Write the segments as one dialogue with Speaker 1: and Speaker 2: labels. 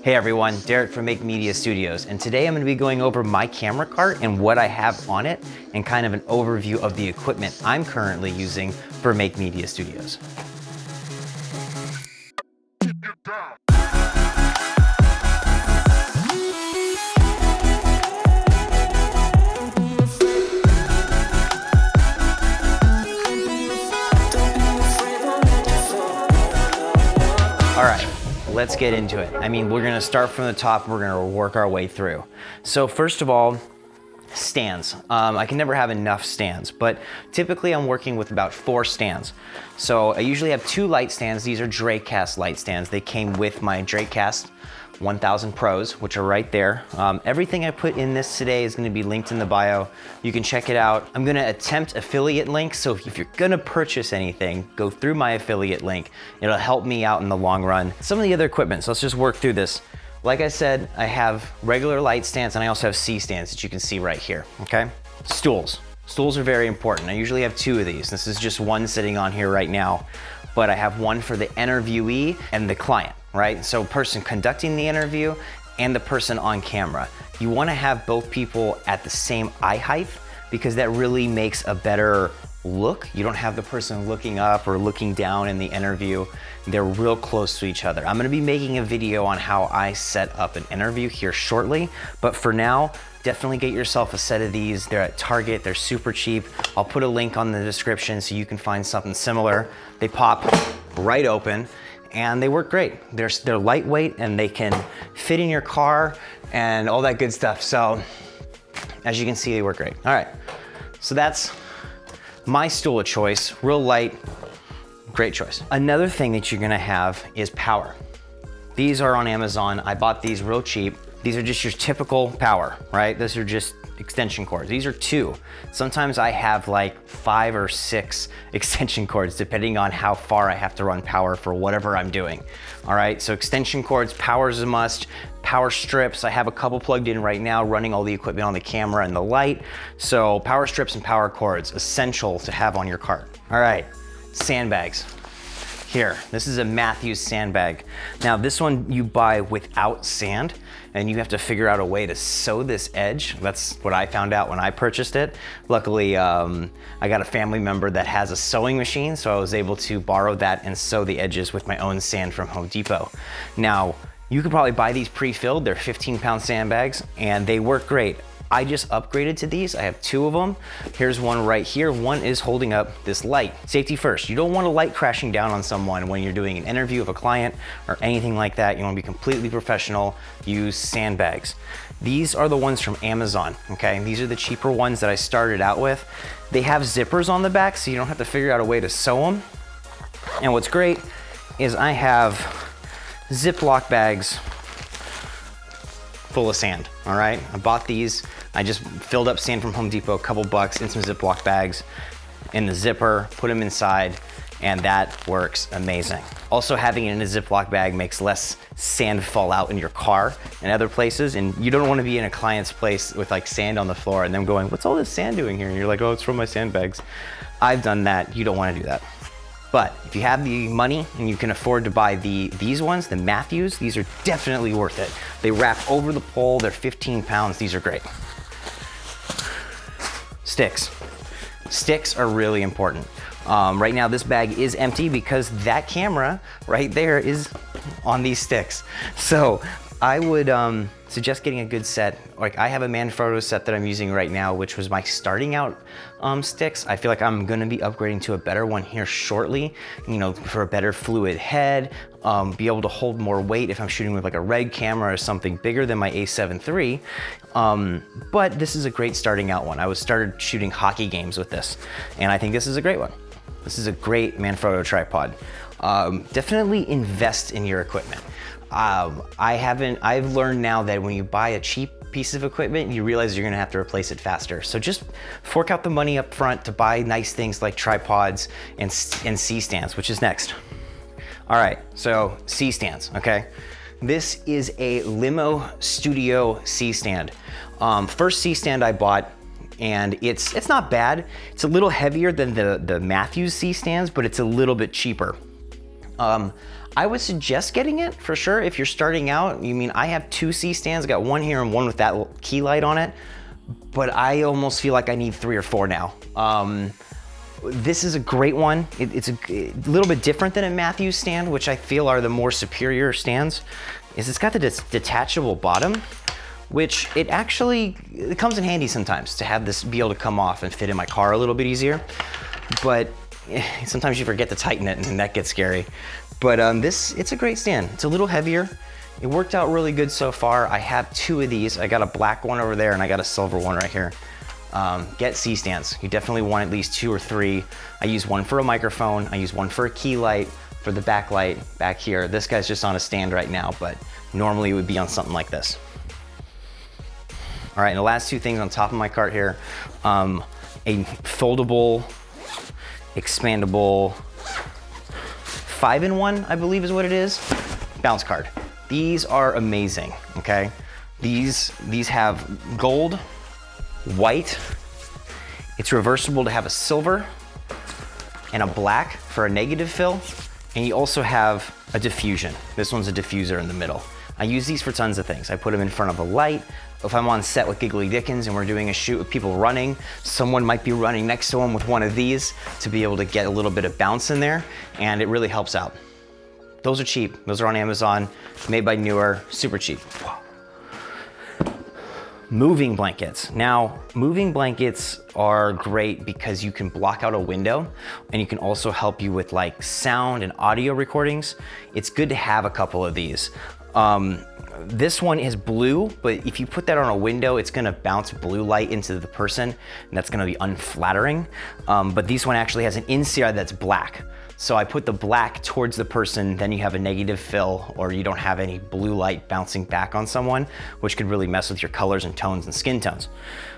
Speaker 1: Hey everyone, Derek from Make Media Studios, and today I'm going to be going over my camera cart and what I have on it and kind of an overview of the equipment I'm currently using for Make Media Studios. All right, let's get into it. I mean, we're gonna start from the top, we're gonna work our way through. So first of all, stands. I can never have enough stands, but typically I'm working with about 4 stands. So I usually have 2 light stands. These are Dracast light stands. They came with my Dracast 1000 Pros, which are right there. Everything I put in this today is gonna be linked in the bio. You can check it out. I'm gonna attempt affiliate links, so if you're gonna purchase anything, go through my affiliate link. It'll help me out in the long run. Some of the other equipment, so let's just work through this. Like I said, I have regular light stands and I also have C stands that you can see right here, okay? Stools. Stools are very important. I usually have 2 of these. This is just one sitting on here right now, but I have one for the interviewee and the client, right? So person conducting the interview and the person on camera. You wanna have both people at the same eye height because that really makes a better look. You don't have the person looking up or looking down in the interview. They're real close to each other. I'm gonna be making a video on how I set up an interview here shortly, but for now, definitely get yourself a set of these. They're at Target, they're super cheap. I'll put a link on the description so you can find something similar. They pop right open and they work great. They're lightweight and they can fit in your car and all that good stuff. So as you can see, they work great. All right, so that's my stool of choice, real light, great choice. Another thing that you're gonna have is power. These are on Amazon. I bought these real cheap. These are just your typical power, right? These are just extension cords. These are 2. Sometimes I have like 5 or 6 extension cords depending on how far I have to run power for whatever I'm doing. All right, so extension cords, power is a must. Power strips, I have a couple plugged in right now running all the equipment on the camera and the light. So power strips and power cords, essential to have on your cart. All right, sandbags. Here, this is a Matthews sandbag. Now this one you buy without sand and you have to figure out a way to sew this edge. That's what I found out when I purchased it. Luckily, I got a family member that has a sewing machine, so I was able to borrow that and sew the edges with my own sand from Home Depot. Now, you could probably buy these pre-filled. They're 15-pound sandbags and they work great. I just upgraded to these. I have 2 of them. Here's one right here. One is holding up this light. Safety first. You don't want a light crashing down on someone when you're doing an interview of a client or anything like that. You want to be completely professional. Use sandbags. These are the ones from Amazon, okay? These are the cheaper ones that I started out with. They have zippers on the back, so you don't have to figure out a way to sew them. And what's great is I have Ziploc bags full of sand, all right? I bought these. I just filled up sand from Home Depot, a couple bucks in some Ziploc bags in the zipper, put them inside, and that works amazing. Also having it in a Ziploc bag makes less sand fall out in your car and other places, and you don't wanna be in a client's place with like sand on the floor and them going, what's all this sand doing here? And you're like, oh, it's from my sandbags. I've done that, you don't wanna do that. But if you have the money and you can afford to buy these ones, the Matthews, these are definitely worth it. They wrap over the pole, they're 15 pounds, these are great. Sticks. Sticks are really important. Right now this bag is empty because that camera right there is on these sticks. So I would suggest getting a good set. Like I have a Manfrotto set that I'm using right now, which was my starting out sticks. I feel like I'm gonna be upgrading to a better one here shortly, you know, for a better fluid head, be able to hold more weight if I'm shooting with like a RED camera or something bigger than my A7 III. But this is a great starting out one. I started shooting hockey games with this, and I think this is a great one. This is a great Manfrotto tripod. Definitely invest in your equipment. I've learned now that when you buy a cheap piece of equipment, you realize you're gonna have to replace it faster. So just fork out the money up front to buy nice things like tripods and C-stands, which is next. All right, so C-stands, okay? This is a Limo Studio C-stand. First C-stand I bought, and it's not bad. It's a little heavier than the Matthews C-stands, but it's a little bit cheaper. I would suggest getting it for sure if you're starting out. You mean, I have 2 C stands, got one here and one with that key light on it, but I almost feel like I need 3 or 4 now. This is a great one. It's a little bit different than a Matthews stand, which I feel are the more superior stands, is it's got the detachable bottom, which it comes in handy sometimes to have this be able to come off and fit in my car a little bit easier. But sometimes you forget to tighten it and that gets scary. But it's a great stand. It's a little heavier. It worked out really good so far. I have 2 of these. I got a black one over there and I got a silver one right here. Get C stands. You definitely want at least 2 or 3. I use one for a microphone. I use one for a key light, for the backlight back here. This guy's just on a stand right now, but normally it would be on something like this. All right, and the last 2 things on top of my cart here, a foldable, expandable 5-in-1, I believe is what it is, bounce card. These are amazing, okay? These have gold, white, it's reversible to have a silver, and a black for a negative fill, and you also have a diffusion. This one's a diffuser in the middle. I use these for tons of things. I put them in front of a light. If I'm on set with Giggly Dickens and we're doing a shoot with people running, someone might be running next to them with one of these to be able to get a little bit of bounce in there, and it really helps out. Those are cheap. Those are on Amazon, made by Newer, super cheap. Moving blankets. Now, moving blankets are great because you can block out a window and you can also help you with like sound and audio recordings. It's good to have a couple of these. This one is blue, but if you put that on a window, it's gonna bounce blue light into the person, and that's gonna be unflattering. But this one actually has an inside that's black. So I put the black towards the person, then you have a negative fill, or you don't have any blue light bouncing back on someone, which could really mess with your colors and tones and skin tones.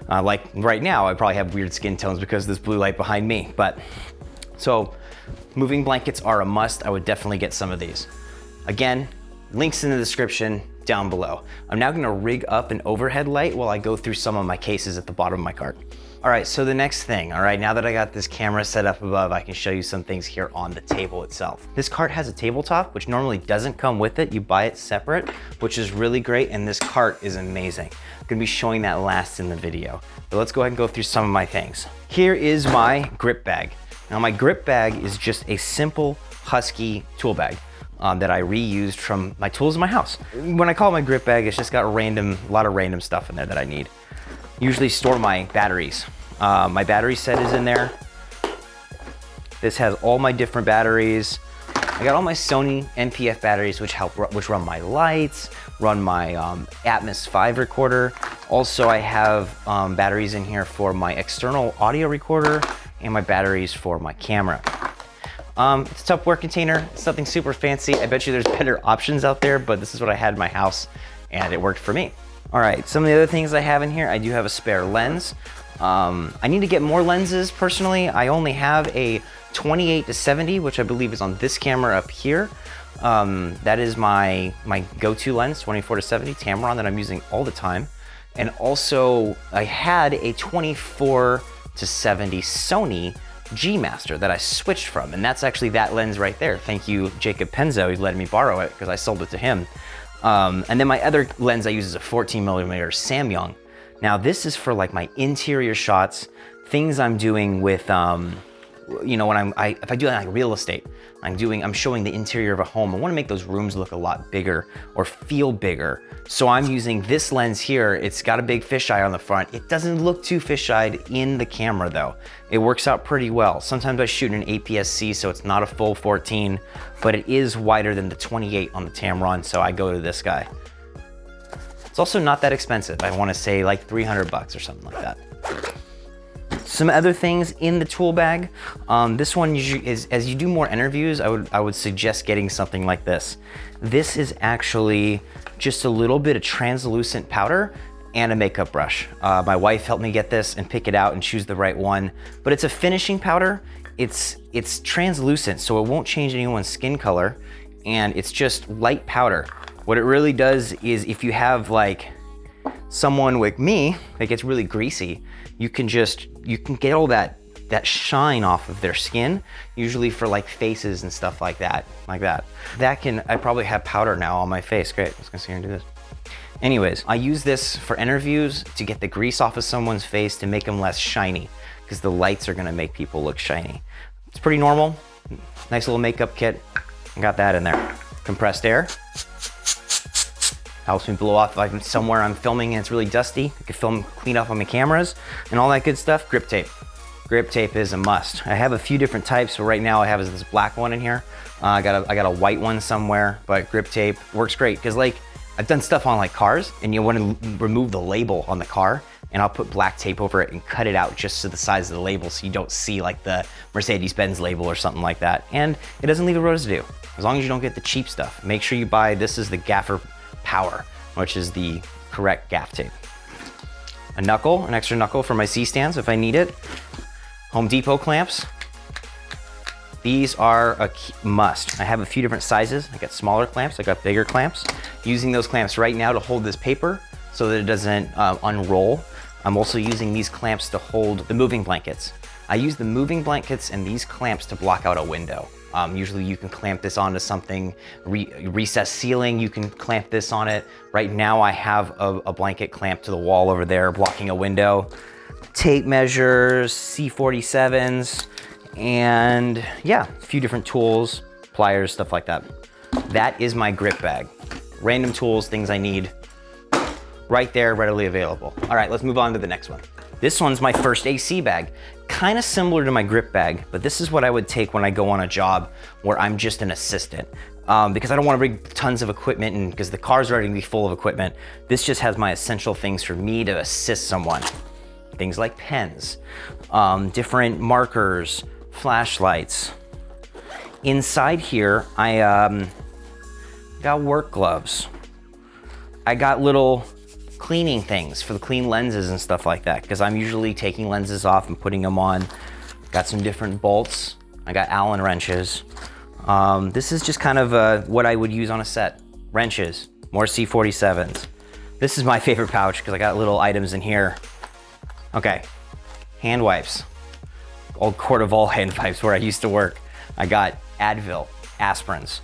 Speaker 1: Like right now, I probably have weird skin tones because of this blue light behind me. But so moving blankets are a must. I would definitely get some of these. Again, links in the description down below. I'm now gonna rig up an overhead light while I go through some of my cases at the bottom of my cart. All right, so the next thing, all right, now that I got this camera set up above, I can show you some things here on the table itself. This cart has a tabletop, which normally doesn't come with it. You buy it separate, which is really great, and this cart is amazing. I'm gonna be showing that last in the video. But let's go ahead and go through some of my things. Here is my grip bag. Now my grip bag is just a simple Husky tool bag. That I reused from my tools in my house. When I call it my grip bag, it's just got a lot of random stuff in there that I need. Usually store my batteries. My battery set is in there. This has all my different batteries. I got all my Sony NPF batteries, which run my lights, run my Atmos 5 recorder. Also, I have batteries in here for my external audio recorder and my batteries for my camera. It's a Tupperware container. It's nothing super fancy. I bet you there's better options out there, but this is what I had in my house and it worked for me. All right, some of the other things I have in here, I do have a spare lens. I need to get more lenses personally. I only have a 28-70, which I believe is on this camera up here. That is my go-to lens, 24-70 Tamron that I'm using all the time. And also I had a 24-70 Sony G Master that I switched from, and that's actually that lens right there. Thank you, Jacob Penzo, who let me borrow it because I sold it to him. And then my other lens I use is a 14mm Samyang. Now this is for like my interior shots, things I'm doing with, you know, when if I do like real estate, I'm showing the interior of a home. I want to make those rooms look a lot bigger or feel bigger. So I'm using this lens here. It's got a big fisheye on the front. It doesn't look too fish-eyed in the camera though. It works out pretty well. Sometimes I shoot in an APS-C, so it's not a full 14, but it is wider than the 28 on the Tamron, so I go to this guy. It's also not that expensive. I want to say like 300 bucks or something like that. Some other things in the tool bag. This one is, as you do more interviews, I would suggest getting something like this. This is actually just a little bit of translucent powder and a makeup brush. My wife helped me get this and pick it out and choose the right one, but it's a finishing powder. It's translucent, so it won't change anyone's skin color, and it's just light powder. What it really does is if you have like someone like me that gets really greasy, you can get all that that shine off of their skin, usually for like faces and stuff like that, I probably have powder now on my face. Great, let's go see here and do this. Anyways, I use this for interviews to get the grease off of someone's face to make them less shiny, because the lights are gonna make people look shiny. It's pretty normal. Nice little makeup kit. I got that in there. Compressed air. Helps me blow off if I'm somewhere I'm filming and it's really dusty. I can clean up on my cameras and all that good stuff. Grip tape. Grip tape is a must. I have a few different types, but right now I have this black one in here. I got a white one somewhere, but grip tape works great because like I've done stuff on like cars and you want to remove the label on the car, and I'll put black tape over it and cut it out just to the size of the label so you don't see like the Mercedes-Benz label or something like that. And it doesn't leave a residue, as long as you don't get the cheap stuff. Make sure you buy, this is the Gaffer Power, which is the correct gaff tape. A knuckle, an extra knuckle for my C-stands if I need it. Home Depot clamps. These are a must. I have a few different sizes. I got smaller clamps, I got bigger clamps. Using those clamps right now to hold this paper so that it doesn't unroll. I'm also using these clamps to hold the moving blankets. I use the moving blankets and these clamps to block out a window. Usually you can clamp this onto something, recessed ceiling, you can clamp this on it. Right now I have a blanket clamped to the wall over there blocking a window. Tape measures, C47s, and yeah, a few different tools, pliers, stuff like that. That is my grip bag. Random tools, things I need, right there, readily available. All right, let's move on to the next one. This one's my first AC bag. Kind of similar to my grip bag, but this is what I would take when I go on a job where I'm just an assistant. Because I don't want to bring tons of equipment, and because the car's already gonna be full of equipment, this just has my essential things for me to assist someone. Things like pens, different markers, flashlights. Inside here, I got work gloves. I got little cleaning things for the clean lenses and stuff like that, because I'm usually taking lenses off and putting them on. Got some different bolts. I got Allen wrenches. This is just kind of what I would use on a set. Wrenches, more C47s. This is my favorite pouch because I got little items in here. Okay, hand wipes. Old Cordoval hand wipes where I used to work. I got Advil, aspirins,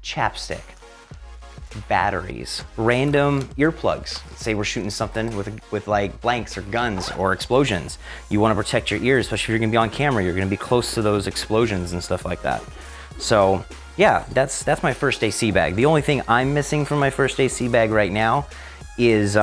Speaker 1: chapstick, batteries, random earplugs. Say we're shooting something with like blanks or guns or explosions. You want to protect your ears, especially if you're gonna be on camera. You're gonna be close to those explosions and stuff like that. So yeah, that's my first AC bag. The only thing I'm missing from my first AC bag right now is,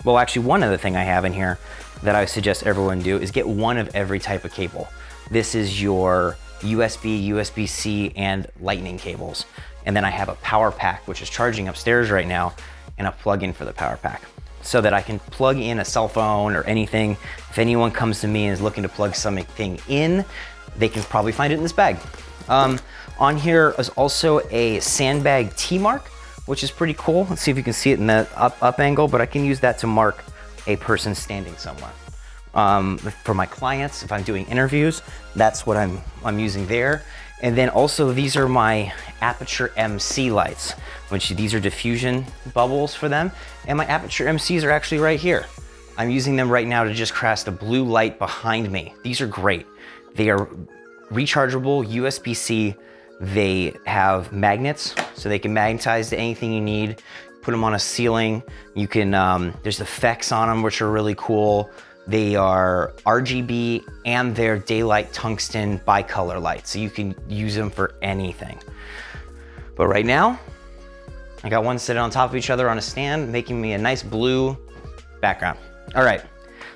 Speaker 1: well, actually one other thing I have in here that I suggest everyone do is get one of every type of cable. This is your USB, USB-C, and lightning cables. And then I have a power pack, which is charging upstairs right now, and a plug-in for the power pack, so that I can plug in a cell phone or anything. If anyone comes to me and is looking to plug something in, they can probably find it in this bag. On here is also a Sandbag T-mark, which is pretty cool. Let's see if you can see it in the up angle, but I can use that to mark a person standing somewhere. For my clients, if I'm doing interviews, that's what I'm using there. And then also these are my Aperture MC lights, which these are diffusion bubbles for them. And my Aperture MCs are actually right here. I'm using them right now to just cast a blue light behind me. These are great. They are rechargeable, USB-C. They have magnets, so they can magnetize to anything you need. Put them on a ceiling. You can, there's effects on them, which are really cool. They are RGB and they're daylight tungsten bicolor lights, so you can use them for anything. But right now, I got one sitting on top of each other on a stand, making me a nice blue background. All right,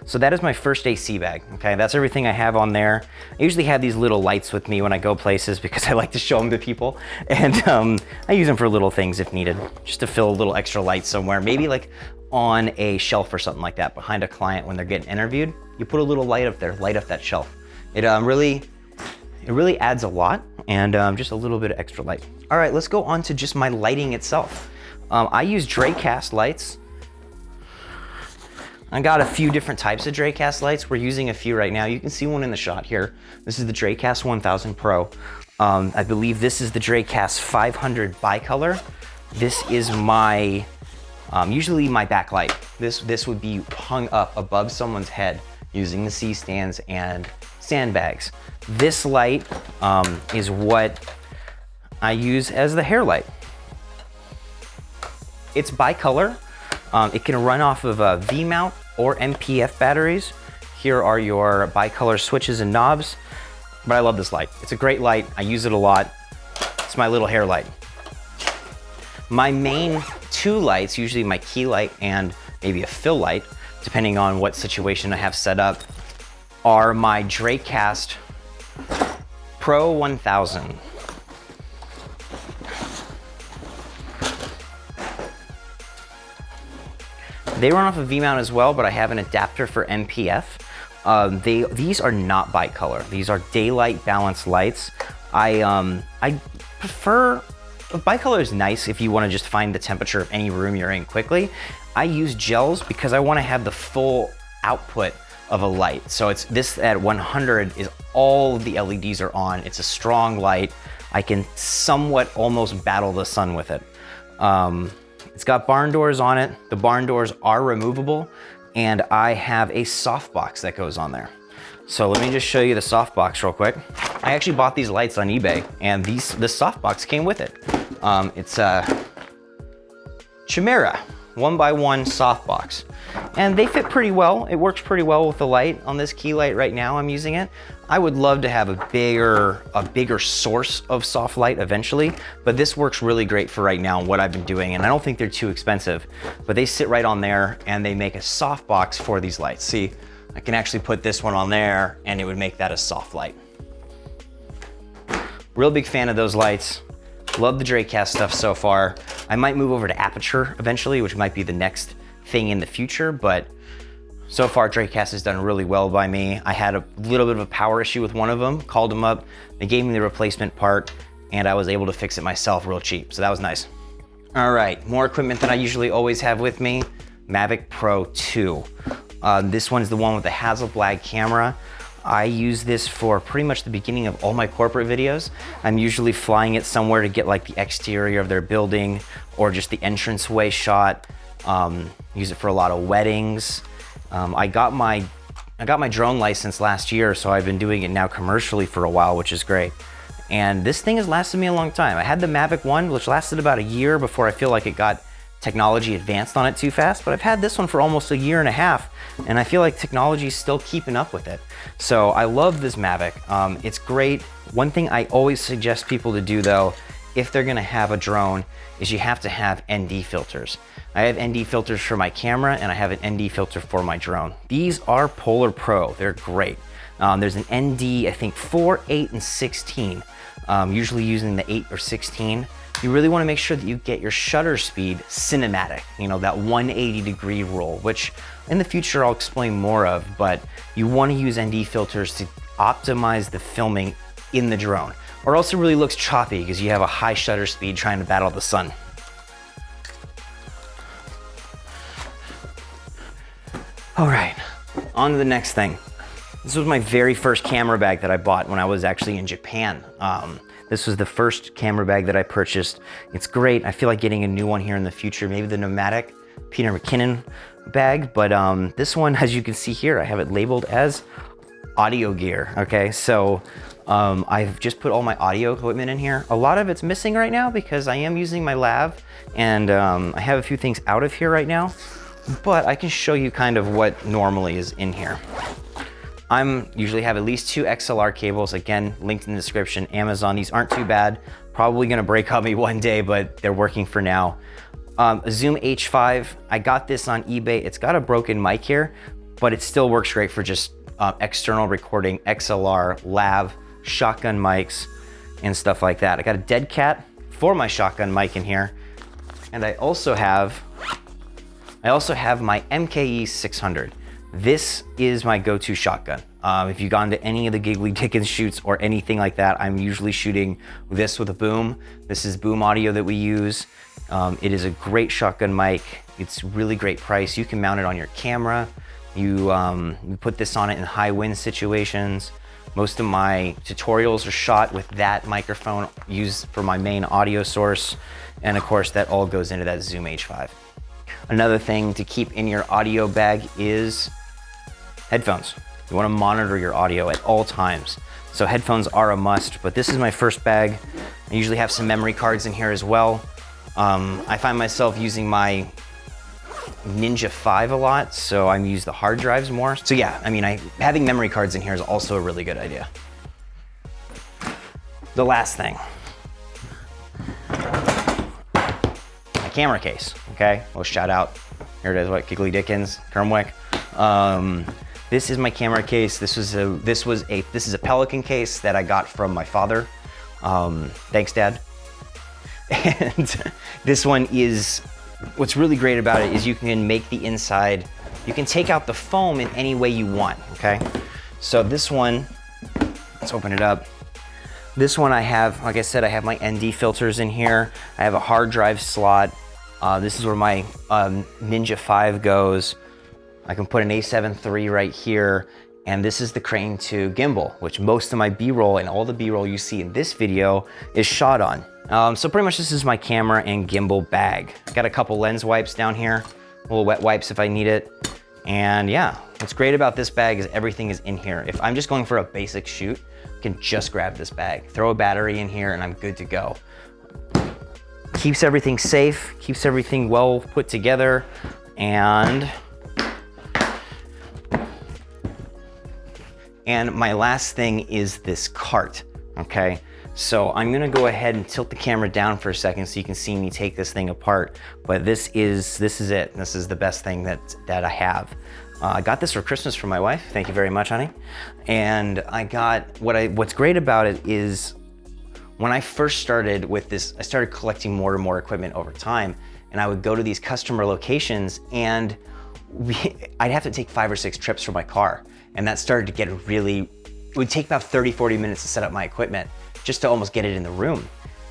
Speaker 1: so that is my first AC bag, okay? That's everything I have on there. I usually have these little lights with me when I go places because I like to show them to people. And I use them for little things if needed, just to fill a little extra light somewhere. Maybe like on a shelf or something like that behind a client when they're getting interviewed. You put a little light up there, light up that shelf. It really adds a lot, and just a little bit of extra light. All right, let's go on to just my lighting itself. I use Dracast lights. I got a few different types of Dracast lights. We're using a few right now. You can see one in the shot here. This is the Dracast 1000 Pro. I believe this is the Dracast 500 bicolor. This is my, usually my backlight. This would be hung up above someone's head using the C-stands and Sandbags. This light is what I use as the hair light. It's bicolor. It can run off of V-mount or MPF batteries. Here are your bicolor switches and knobs, but I love this light. It's a great light. I use it a lot. It's my little hair light. My main two lights, usually my key light and maybe a fill light, depending on what situation I have set up, are my Dracast Pro 1000. They run off of V-mount as well, but I have an adapter for MPF. These are not bicolor. These are daylight balanced lights. I prefer, bicolor is nice if you want to just find the temperature of any room you're in quickly. I use gels because I want to have the full output of a light. So it's this at 100 is all of the LEDs are on. It's a strong light. I can somewhat almost battle the sun with it. It's got barn doors on it. The barn doors are removable, and I have a softbox that goes on there. So let me just show you the softbox real quick. I actually bought these lights on eBay, and the softbox came with it. It's a Chimera 1x1 softbox, and they fit pretty well. It works pretty well with the light on this key light right now. I'm using it. I would love to have a bigger source of soft light eventually, but this works really great for right now, what I've been doing, and I don't think they're too expensive, but they sit right on there and they make a soft box for these lights. See, I can actually put this one on there and it would make that a soft light. Real big fan of those lights. Love the Dracast stuff so far. I might move over to Aperture eventually, which might be the next thing in the future, but so far Dracast has done really well by me. I had a little bit of a power issue with one of them, called them up, they gave me the replacement part, and I was able to fix it myself real cheap, so that was nice. All right, more equipment than I usually always have with me, Mavic Pro 2. This one's the one with the Hasselblad camera. I use this for pretty much the beginning of all my corporate videos. I'm usually flying it somewhere to get like the exterior of their building or just the entranceway shot. Use it for a lot of weddings. I got my drone license last year, so I've been doing it now commercially for a while, which is great. And this thing has lasted me a long time. I had the Mavic 1, which lasted about a year before I feel like it got technology advanced on it too fast, but I've had this one for almost a year and a half, and I feel like technology is still keeping up with it. So I love this Mavic. It's great. One thing I always suggest people to do though, if they're gonna have a drone, is you have to have ND filters. I have ND filters for my camera and I have an ND filter for my drone. These are Polar Pro, they're great. There's an ND, I think 4, 8, and 16. Usually using the 8 or 16. You really want to make sure that you get your shutter speed cinematic, you know, that 180-degree rule, which in the future I'll explain more of, but you want to use ND filters to optimize the filming in the drone, or else it really looks choppy because you have a high shutter speed trying to battle the sun. All right, on to the next thing. This was my very first camera bag that I bought when I was actually in Japan. This was the first camera bag that I purchased. It's great. I feel like getting a new one here in the future, maybe the Nomadic Peter McKinnon bag, but this one, as you can see here, I have it labeled as audio gear, okay? So I've just put all my audio equipment in here. A lot of it's missing right now because I am using my lav, and I have a few things out of here right now, but I can show you kind of what normally is in here. I'm usually have at least 2 XLR cables, again, linked in the description, Amazon. These aren't too bad. Probably gonna break on me one day, but they're working for now. A Zoom H5, I got this on eBay. It's got a broken mic here, but it still works great for just external recording, XLR, lav, shotgun mics, and stuff like that. I got a dead cat for my shotgun mic in here. And I also have my MKE 600. This is my go-to shotgun. If you've gone to any of the Giggly Dickens shoots or anything like that, I'm usually shooting this with a boom. This is boom audio that we use. It is a great shotgun mic. It's really great price. You can mount it on your camera. You put this on it in high wind situations. Most of my tutorials are shot with that microphone used for my main audio source. And of course, that all goes into that Zoom H5. Another thing to keep in your audio bag is headphones. You wanna monitor your audio at all times. So headphones are a must, but this is my first bag. I usually have some memory cards in here as well. I find myself using my Ninja 5 a lot, so I use the hard drives more. So yeah, I mean, having memory cards in here is also a really good idea. The last thing, my camera case, okay? Well, shout out, here it is, what, Kiggly Dickens, Kermwick. This is my camera case. This is a Pelican case that I got from my father. Thanks, Dad. And this one is, what's really great about it is you can make the inside, you can take out the foam in any way you want, okay? So this one, let's open it up. This one I have, like I said, I have my ND filters in here. I have a hard drive slot. This is where my Ninja 5 goes. I can put an A7 III right here. And this is the Crane 2 gimbal, which most of my B-roll and all the B-roll you see in this video is shot on. So pretty much this is my camera and gimbal bag. Got a couple lens wipes down here, little wet wipes if I need it. And yeah, what's great about this bag is everything is in here. If I'm just going for a basic shoot, I can just grab this bag, throw a battery in here and I'm good to go. Keeps everything safe, keeps everything well put together, and my last thing is this cart, okay? So I'm gonna go ahead and tilt the camera down for a second so you can see me take this thing apart. But this is it. This is the best thing that I have. I got this for Christmas from my wife. Thank you very much, honey. And I got, what's great about it is when I first started with this, I started collecting more and more equipment over time, and I would go to these customer locations and I'd have to take 5 or 6 trips for my car. And that started to get it would take about 30, 40 minutes to set up my equipment just to almost get it in the room.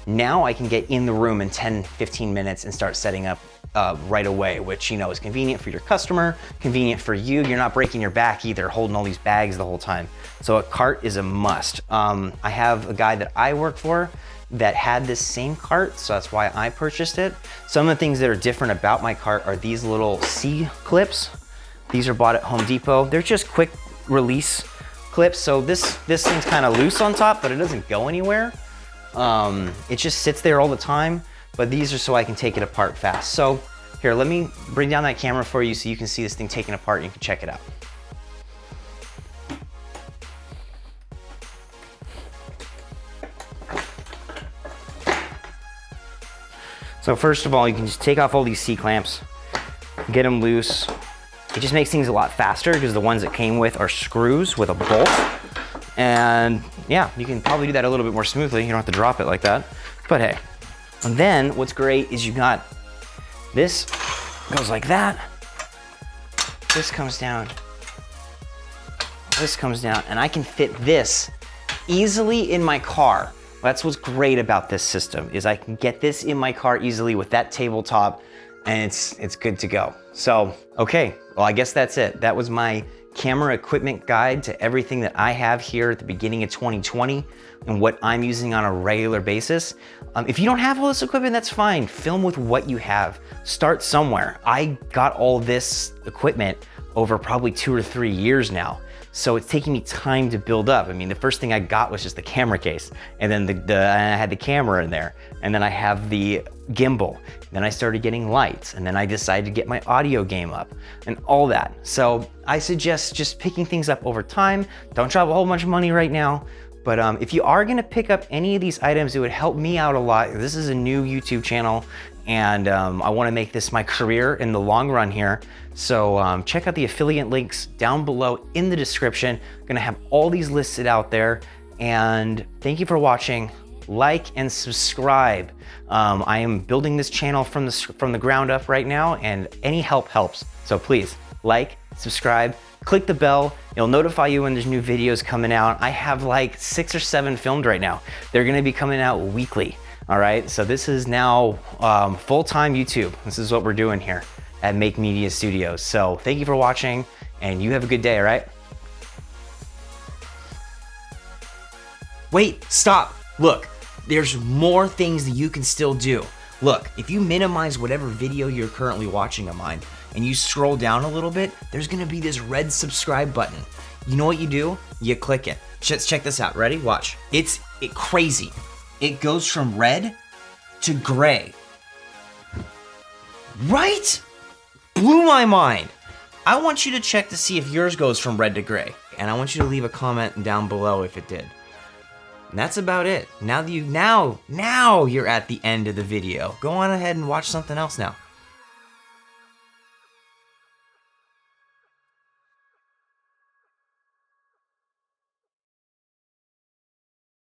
Speaker 1: Now I can get in the room in 10, 15 minutes and start setting up right away, which is convenient for your customer, convenient for you. You're not breaking your back either, holding all these bags the whole time. So a cart is a must. I have a guy that I work for that had this same cart, so that's why I purchased it. Some of the things that are different about my cart are these little C clips. These are bought at Home Depot. They're just quick release clips. So this thing's kind of loose on top, but it doesn't go anywhere. It just sits there all the time, but these are so I can take it apart fast. So here, let me bring down that camera for you so you can see this thing taken apart and you can check it out. So first of all, you can just take off all these C-clamps, get them loose. It just makes things a lot faster because the ones that came with are screws with a bolt. And yeah, you can probably do that a little bit more smoothly. You don't have to drop it like that, but hey. And then what's great is you got, this goes like that. This comes down. This comes down, and I can fit this easily in my car. That's what's great about this system, is I can get this in my car easily with that tabletop, and it's good to go. So, okay, well, I guess that's it. That was my camera equipment guide to everything that I have here at the beginning of 2020 and what I'm using on a regular basis. If you don't have all this equipment, that's fine. Film with what you have. Start somewhere. I got all this equipment over probably 2 or 3 years now. So it's taking me time to build up. I mean, the first thing I got was just the camera case, and then I had the camera in there, and then I have the gimbal. Then I started getting lights, and then I decided to get my audio game up and all that. So I suggest just picking things up over time. Don't drop a whole bunch of money right now. But if you are gonna pick up any of these items, it would help me out a lot. This is a new YouTube channel, and I wanna make this my career in the long run here. So check out the affiliate links down below in the description. I'm gonna have all these listed out there. And thank you for watching. Like and subscribe. I am building this channel from the ground up right now, and any help helps. So please like, subscribe, click the bell. It'll notify you when there's new videos coming out. I have like 6 or 7 filmed right now. They're gonna be coming out weekly. All right, so this is now full-time YouTube. This is what we're doing here at Make Media Studios. So thank you for watching, and you have a good day, all right? Wait, stop, look, there's more things that you can still do. Look, if you minimize whatever video you're currently watching of mine and you scroll down a little bit, there's gonna be this red subscribe button. You know what you do? You click it. Let's check this out. Ready? Watch. It's crazy. It goes from red to gray. Right? Blew my mind. I want you to check to see if yours goes from red to gray. And I want you to leave a comment down below if it did. And that's about it. Now you're at the end of the video. Go on ahead and watch something else now.